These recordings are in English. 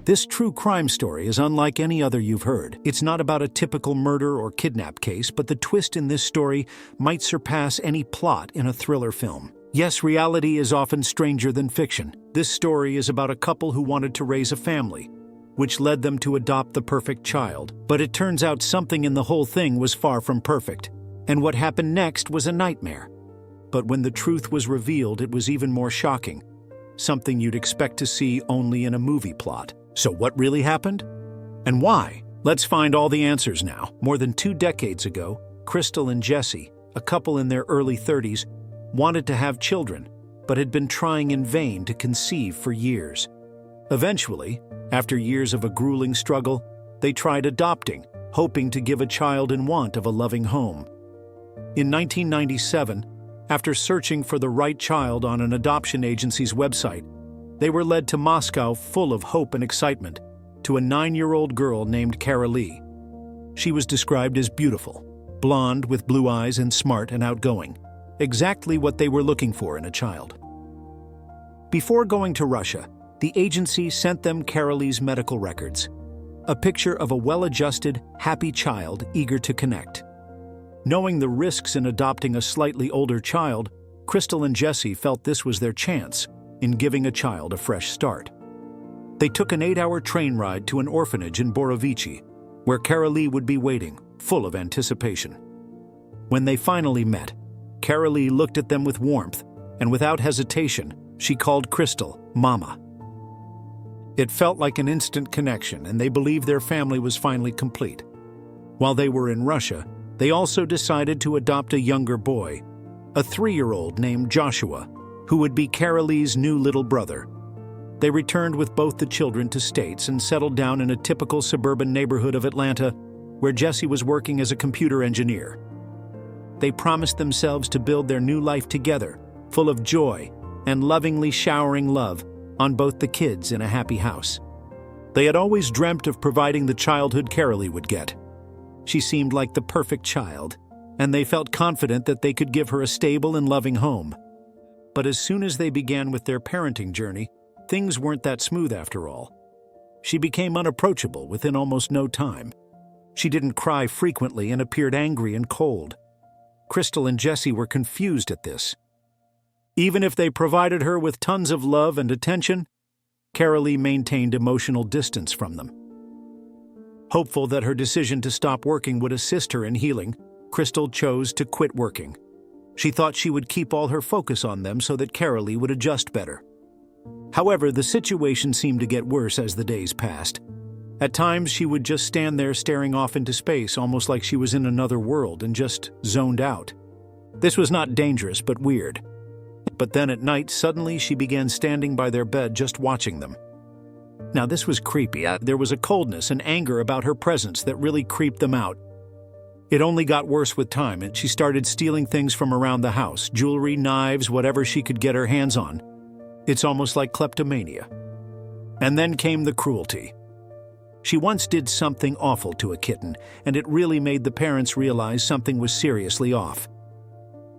This true crime story is unlike any other you've heard. It's not about a typical murder or kidnap case, but the twist in this story might surpass any plot in a thriller film. Yes, reality is often stranger than fiction. This story is about a couple who wanted to raise a family, which led them to adopt the perfect child. But it turns out something in the whole thing was far from perfect, and what happened next was a nightmare. But when the truth was revealed, it was even more shocking, something you'd expect to see only in a movie plot. So what really happened? And why? Let's find all the answers now. More than 2 decades ago, Crystal and Jesse, a couple in their early 30s, wanted to have children, but had been trying in vain to conceive for years. Eventually, after years of a grueling struggle, they tried adopting, hoping to give a child in want of a loving home. In 1997, after searching for the right child on an adoption agency's website, they were led to Moscow full of hope and excitement, to a 9-year-old girl named Kara Lee. She was described as beautiful, blonde with blue eyes and smart and outgoing, exactly what they were looking for in a child. Before going to Russia, the agency sent them Kara Lee's medical records, a picture of a well-adjusted, happy child eager to connect. Knowing the risks in adopting a slightly older child, Crystal and Jesse felt this was their chance in giving a child a fresh start. They took an 8-hour train ride to an orphanage in Borovichi, where Kara Lee would be waiting, full of anticipation. When they finally met, Kara Lee looked at them with warmth, and without hesitation, she called Crystal Mama. It felt like an instant connection, and they believed their family was finally complete. While they were in Russia, they also decided to adopt a younger boy, a 3-year-old named Joshua, who would be Kara Lee's new little brother. They returned with both the children to States and settled down in a typical suburban neighborhood of Atlanta, where Jesse was working as a computer engineer. They promised themselves to build their new life together, full of joy and lovingly showering love on both the kids in a happy house. They had always dreamt of providing the childhood Kara Lee would get. She seemed like the perfect child, and they felt confident that they could give her a stable and loving home. But as soon as they began with their parenting journey, things weren't that smooth after all. She became unapproachable within almost no time. She didn't cry frequently and appeared angry and cold. Crystal and Jesse were confused at this. Even if they provided her with tons of love and attention, Kara Lee maintained emotional distance from them. Hopeful that her decision to stop working would assist her in healing, Crystal chose to quit working. She thought she would keep all her focus on them so that Kara Lee would adjust better. However, the situation seemed to get worse as the days passed. At times, she would just stand there staring off into space, almost like she was in another world and just zoned out. This was not dangerous, but weird. But then at night, suddenly she began standing by their bed just watching them. Now, this was creepy. There was a coldness and anger about her presence that really creeped them out. It only got worse with time, and she started stealing things from around the house, jewelry, knives, whatever she could get her hands on. It's almost like kleptomania. And then came the cruelty. She once did something awful to a kitten, and it really made the parents realize something was seriously off.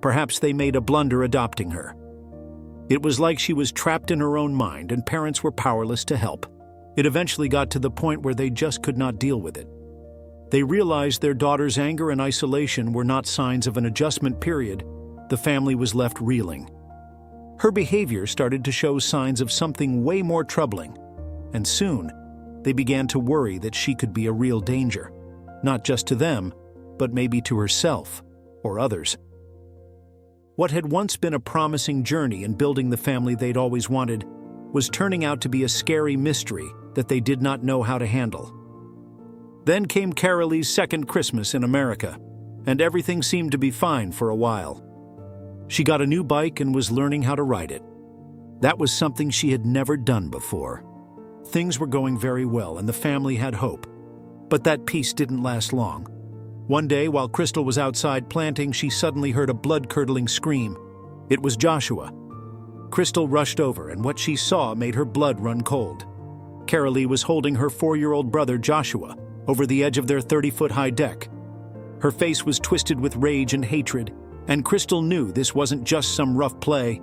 Perhaps they made a blunder adopting her. It was like she was trapped in her own mind, and parents were powerless to help. It eventually got to the point where they just could not deal with it. They realized their daughter's anger and isolation were not signs of an adjustment period. The family was left reeling. Her behavior started to show signs of something way more troubling, and soon, they began to worry that she could be a real danger, not just to them, but maybe to herself or others. What had once been a promising journey in building the family they'd always wanted was turning out to be a scary mystery that they did not know how to handle. Then came Kara Lee's second Christmas in America, and everything seemed to be fine for a while. She got a new bike and was learning how to ride it. That was something she had never done before. Things were going very well, and the family had hope. But that peace didn't last long. One day, while Crystal was outside planting, she suddenly heard a blood-curdling scream. It was Joshua. Crystal rushed over, and what she saw made her blood run cold. Kara Lee was holding her 4-year-old brother Joshua over the edge of their 30-foot-high deck. Her face was twisted with rage and hatred, and Crystal knew this wasn't just some rough play.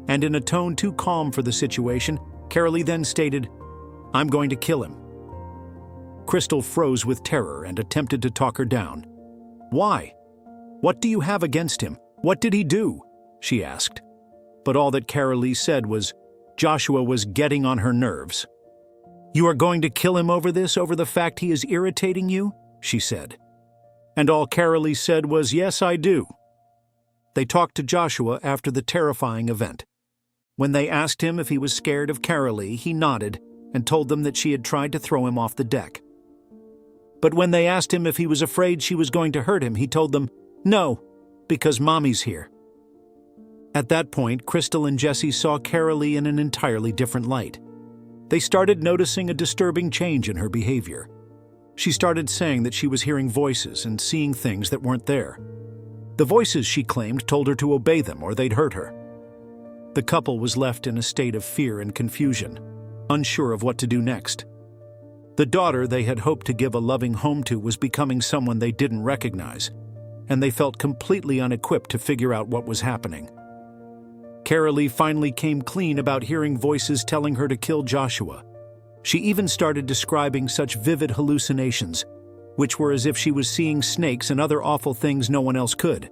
And in a tone too calm for the situation, Kara Lee then stated, I'm going to kill him." Crystal froze with terror and attempted to talk her down. "Why? What do you have against him? What did he do?" she asked. But all that Carolee said was, Joshua was getting on her nerves. "You are going to kill him over this, over the fact he is irritating you?" she said. And all Carolee said was, "Yes, I do." They talked to Joshua after the terrifying event. When they asked him if he was scared of Carolee, he nodded and told them that she had tried to throw him off the deck. But when they asked him if he was afraid she was going to hurt him, he told them, "No, because Mommy's here." At that point, Crystal and Jesse saw Carolee in an entirely different light. They started noticing a disturbing change in her behavior. She started saying that she was hearing voices and seeing things that weren't there. The voices, she claimed, told her to obey them or they'd hurt her. The couple was left in a state of fear and confusion, unsure of what to do next. The daughter they had hoped to give a loving home to was becoming someone they didn't recognize, and they felt completely unequipped to figure out what was happening. Carolee finally came clean about hearing voices telling her to kill Joshua. She even started describing such vivid hallucinations, which were as if she was seeing snakes and other awful things no one else could.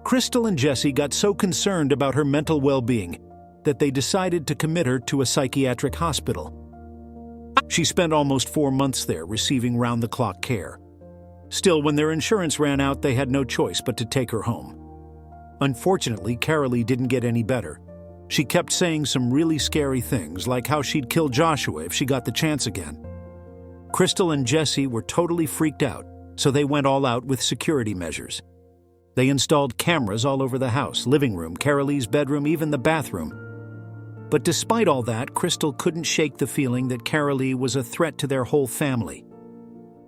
Crystal and Jesse got so concerned about her mental well-being that they decided to commit her to a psychiatric hospital. She spent almost 4 months there receiving round-the-clock care. Still, when their insurance ran out, they had no choice but to take her home. Unfortunately, Carolee didn't get any better. She kept saying some really scary things, like how she'd kill Joshua if she got the chance again. Crystal and Jesse were totally freaked out, so they went all out with security measures. They installed cameras all over the house, living room, Carolee's bedroom, even the bathroom. But despite all that, Crystal couldn't shake the feeling that Carolee was a threat to their whole family.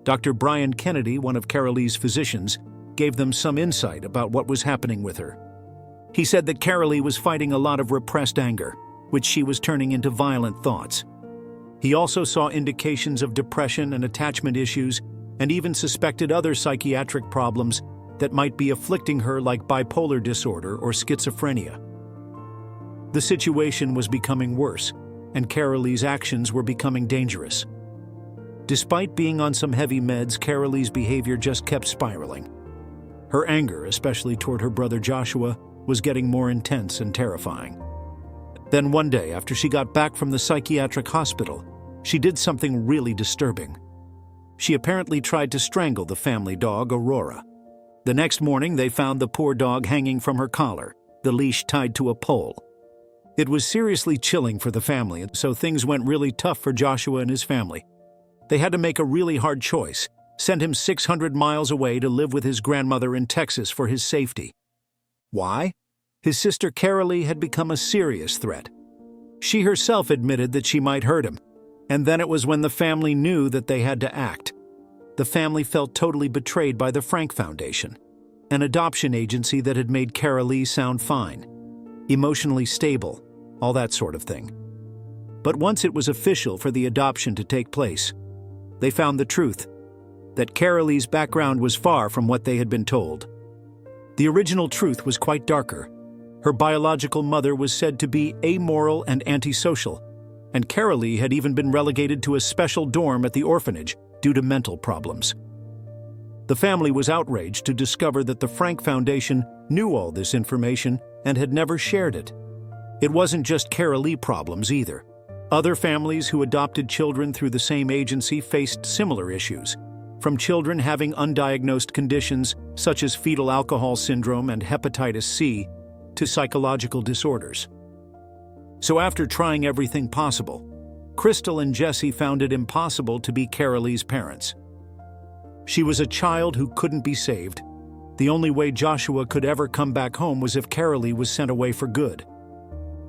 Dr. Brian Kennedy, one of Carolee's physicians, gave them some insight about what was happening with her. He said that Carolee was fighting a lot of repressed anger, which she was turning into violent thoughts. He also saw indications of depression and attachment issues, and even suspected other psychiatric problems that might be afflicting her, like bipolar disorder or schizophrenia. The situation was becoming worse, and Carolee's actions were becoming dangerous. Despite being on some heavy meds, Carolee's behavior just kept spiraling. Her anger, especially toward her brother Joshua, was getting more intense and terrifying. Then one day, after she got back from the psychiatric hospital, she did something really disturbing. She apparently tried to strangle the family dog, Aurora. The next morning, they found the poor dog hanging from her collar, the leash tied to a pole. It was seriously chilling for the family, and so things went really tough for Joshua and his family. They had to make a really hard choice: send him 600 miles away to live with his grandmother in Texas for his safety. Why? His sister Carolee had become a serious threat. She herself admitted that she might hurt him, and then it was when the family knew that they had to act. The family felt totally betrayed by the Frank Foundation, an adoption agency that had made Carolee sound fine, emotionally stable, all that sort of thing. But once it was official for the adoption to take place, they found the truth, that Carolee's background was far from what they had been told. The original truth was quite darker. Her biological mother was said to be amoral and antisocial, and Carolee had even been relegated to a special dorm at the orphanage due to mental problems. The family was outraged to discover that the Frank Foundation knew all this information and had never shared it. It wasn't just Carolee problems either. Other families who adopted children through the same agency faced similar issues, from children having undiagnosed conditions such as fetal alcohol syndrome and hepatitis C to psychological disorders. So after trying everything possible, Crystal and Jesse found it impossible to be Carolee's parents. She was a child who couldn't be saved. The only way Joshua could ever come back home was if Carolee was sent away for good.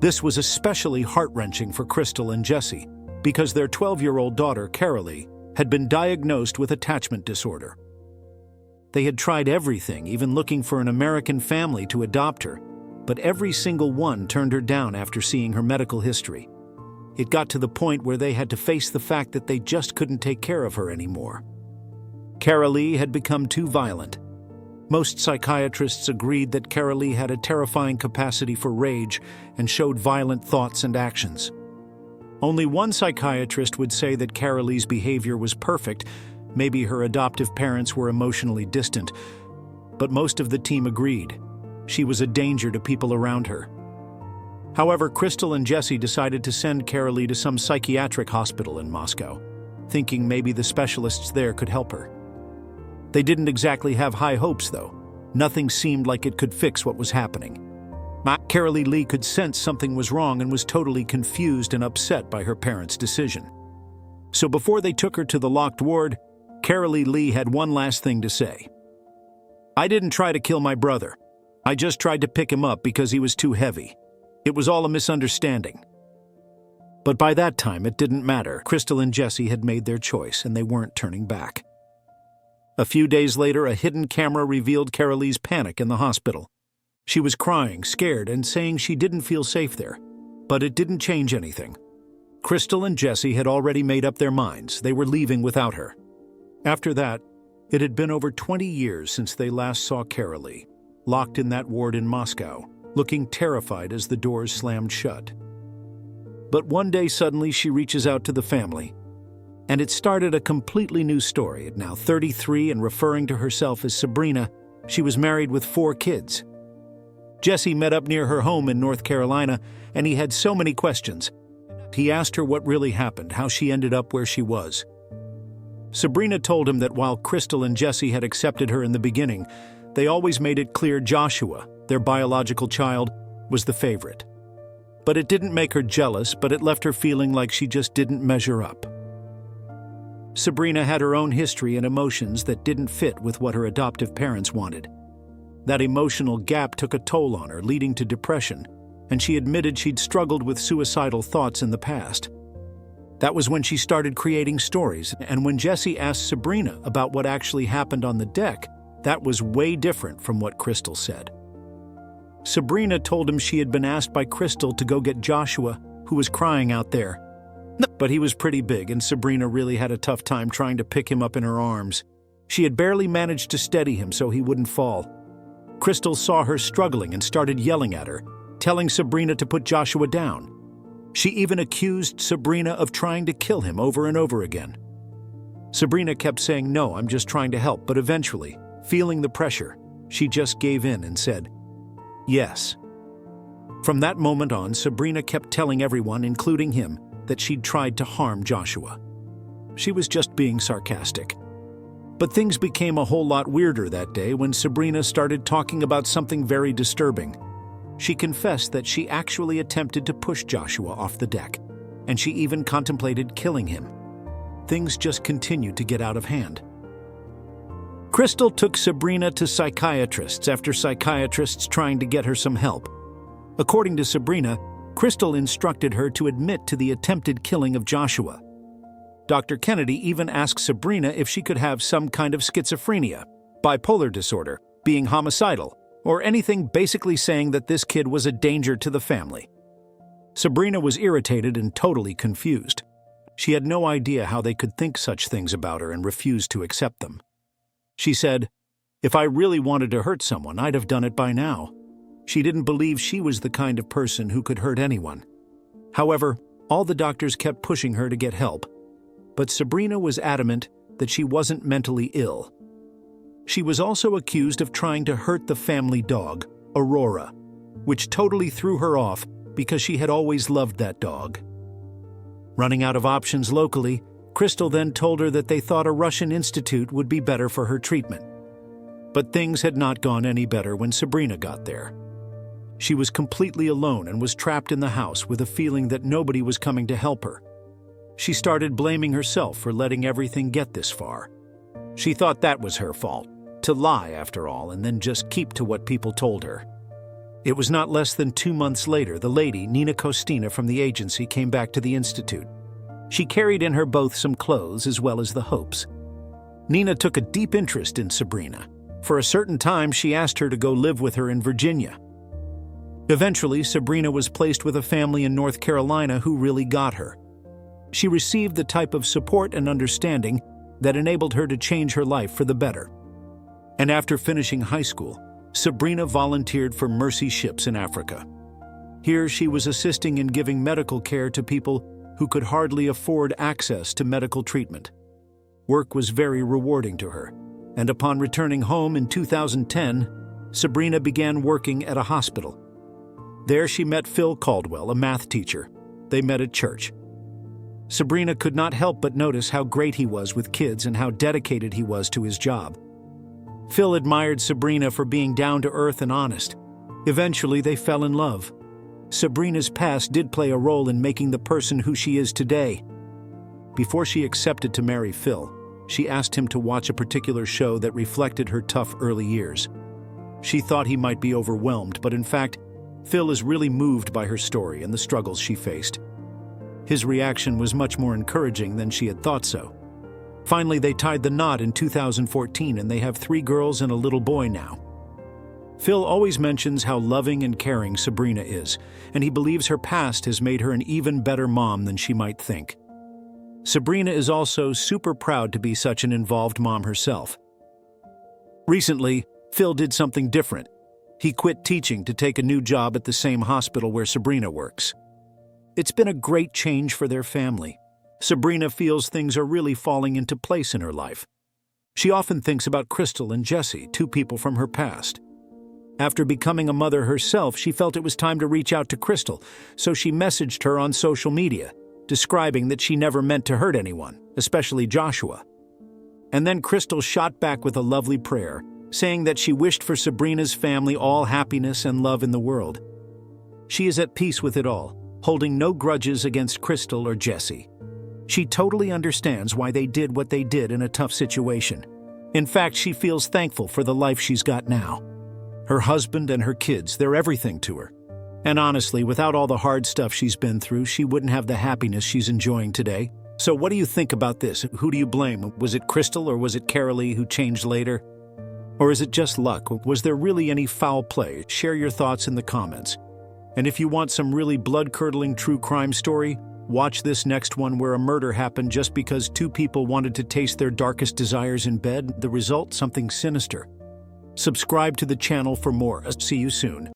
This was especially heart-wrenching for Crystal and Jesse, because their 12-year-old daughter, Carolee, had been diagnosed with attachment disorder. They had tried everything, even looking for an American family to adopt her, but every single one turned her down after seeing her medical history. It got to the point where they had to face the fact that they just couldn't take care of her anymore. Carolee had become too violent. Most psychiatrists agreed that Carolee had a terrifying capacity for rage and showed violent thoughts and actions. Only one psychiatrist would say that Carolee's behavior was perfect. Maybe her adoptive parents were emotionally distant. But most of the team agreed. She was a danger to people around her. However, Crystal and Jesse decided to send Carolee to some psychiatric hospital in Moscow, thinking maybe the specialists there could help her. They didn't exactly have high hopes, though. Nothing seemed like it could fix what was happening. Carolee Lee could sense something was wrong and was totally confused and upset by her parents' decision. So before they took her to the locked ward, Carolee Lee had one last thing to say. "I didn't try to kill my brother. I just tried to pick him up because he was too heavy. It was all a misunderstanding." But by that time, it didn't matter. Crystal and Jesse had made their choice, and they weren't turning back. A few days later, a hidden camera revealed Carolee's panic in the hospital. She was crying, scared, and saying she didn't feel safe there. But it didn't change anything. Crystal and Jesse had already made up their minds. They were leaving without her. After that, it had been over 20 years since they last saw Carolee, locked in that ward in Moscow, looking terrified as the doors slammed shut. But one day suddenly she reaches out to the family, and it started a completely new story. At now 33 and referring to herself as Sabrina, she was married with 4 kids. Jesse met up near her home in North Carolina, and he had so many questions. He asked her what really happened, how she ended up where she was. Sabrina told him that while Crystal and Jesse had accepted her in the beginning, they always made it clear Joshua, their biological child, was the favorite. But it didn't make her jealous, but it left her feeling like she just didn't measure up. Sabrina had her own history and emotions that didn't fit with what her adoptive parents wanted. That emotional gap took a toll on her, leading to depression, and she admitted she'd struggled with suicidal thoughts in the past. That was when she started creating stories, and when Jesse asked Sabrina about what actually happened on the deck, that was way different from what Crystal said. Sabrina told him she had been asked by Crystal to go get Joshua, who was crying out there. But he was pretty big, and Sabrina really had a tough time trying to pick him up in her arms. She had barely managed to steady him so he wouldn't fall. Crystal saw her struggling and started yelling at her, telling Sabrina to put Joshua down. She even accused Sabrina of trying to kill him over and over again. Sabrina kept saying, "No, I'm just trying to help," but eventually, feeling the pressure, she just gave in and said, "Yes." From that moment on, Sabrina kept telling everyone, including him, that she'd tried to harm Joshua. She was just being sarcastic. But things became a whole lot weirder that day when Sabrina started talking about something very disturbing. She confessed that she actually attempted to push Joshua off the deck, and she even contemplated killing him. Things just continued to get out of hand. Crystal took Sabrina to psychiatrists after psychiatrists trying to get her some help. According to Sabrina, Crystal instructed her to admit to the attempted killing of Joshua. Dr. Kennedy even asked Sabrina if she could have some kind of schizophrenia, bipolar disorder, being homicidal, or anything basically saying that this kid was a danger to the family. Sabrina was irritated and totally confused. She had no idea how they could think such things about her and refused to accept them. She said, "If I really wanted to hurt someone, I'd have done it by now." She didn't believe she was the kind of person who could hurt anyone. However, all the doctors kept pushing her to get help. But Sabrina was adamant that she wasn't mentally ill. She was also accused of trying to hurt the family dog, Aurora, which totally threw her off because she had always loved that dog. Running out of options locally, Crystal then told her that they thought a Russian institute would be better for her treatment. But things had not gone any better when Sabrina got there. She was completely alone and was trapped in the house with a feeling that nobody was coming to help her. She started blaming herself for letting everything get this far. She thought that was her fault, to lie after all and then just keep to what people told her. It was not less than 2 months later the lady, Nina Kostina from the agency, came back to the institute. She carried in her both some clothes as well as the hopes. Nina took a deep interest in Sabrina. For a certain time, she asked her to go live with her in Virginia. Eventually, Sabrina was placed with a family in North Carolina who really got her. She received the type of support and understanding that enabled her to change her life for the better. And after finishing high school, Sabrina volunteered for Mercy Ships in Africa. Here she was assisting in giving medical care to people who could hardly afford access to medical treatment. Work was very rewarding to her, and upon returning home in 2010, Sabrina began working at a hospital. There she met Phil Caldwell, a math teacher. They met at church. Sabrina could not help but notice how great he was with kids and how dedicated he was to his job. Phil admired Sabrina for being down to earth and honest. Eventually, they fell in love. Sabrina's past did play a role in making the person who she is today. Before she accepted to marry Phil, she asked him to watch a particular show that reflected her tough early years. She thought he might be overwhelmed, but in fact, Phil is really moved by her story and the struggles she faced. His reaction was much more encouraging than she had thought so. Finally, they tied the knot in 2014, and they have 3 girls and a little boy now. Phil always mentions how loving and caring Sabrina is, and he believes her past has made her an even better mom than she might think. Sabrina is also super proud to be such an involved mom herself. Recently, Phil did something different. He quit teaching to take a new job at the same hospital where Sabrina works. It's been a great change for their family. Sabrina feels things are really falling into place in her life. She often thinks about Crystal and Jesse, 2 people from her past. After becoming a mother herself, she felt it was time to reach out to Crystal, so she messaged her on social media, describing that she never meant to hurt anyone, especially Joshua. And then Crystal shot back with a lovely prayer, saying that she wished for Sabrina's family all happiness and love in the world. She is at peace with it all, holding no grudges against Crystal or Jesse. She totally understands why they did what they did in a tough situation. In fact, she feels thankful for the life she's got now. Her husband and her kids, they're everything to her. And honestly, without all the hard stuff she's been through, she wouldn't have the happiness she's enjoying today. So what do you think about this? Who do you blame? Was it Crystal or was it Carolee who changed later? Or is it just luck? Was there really any foul play? Share your thoughts in the comments. And if you want some really blood-curdling true crime story, watch this next one where a murder happened just because 2 people wanted to taste their darkest desires in bed. The result, something sinister. Subscribe to the channel for more. See you soon.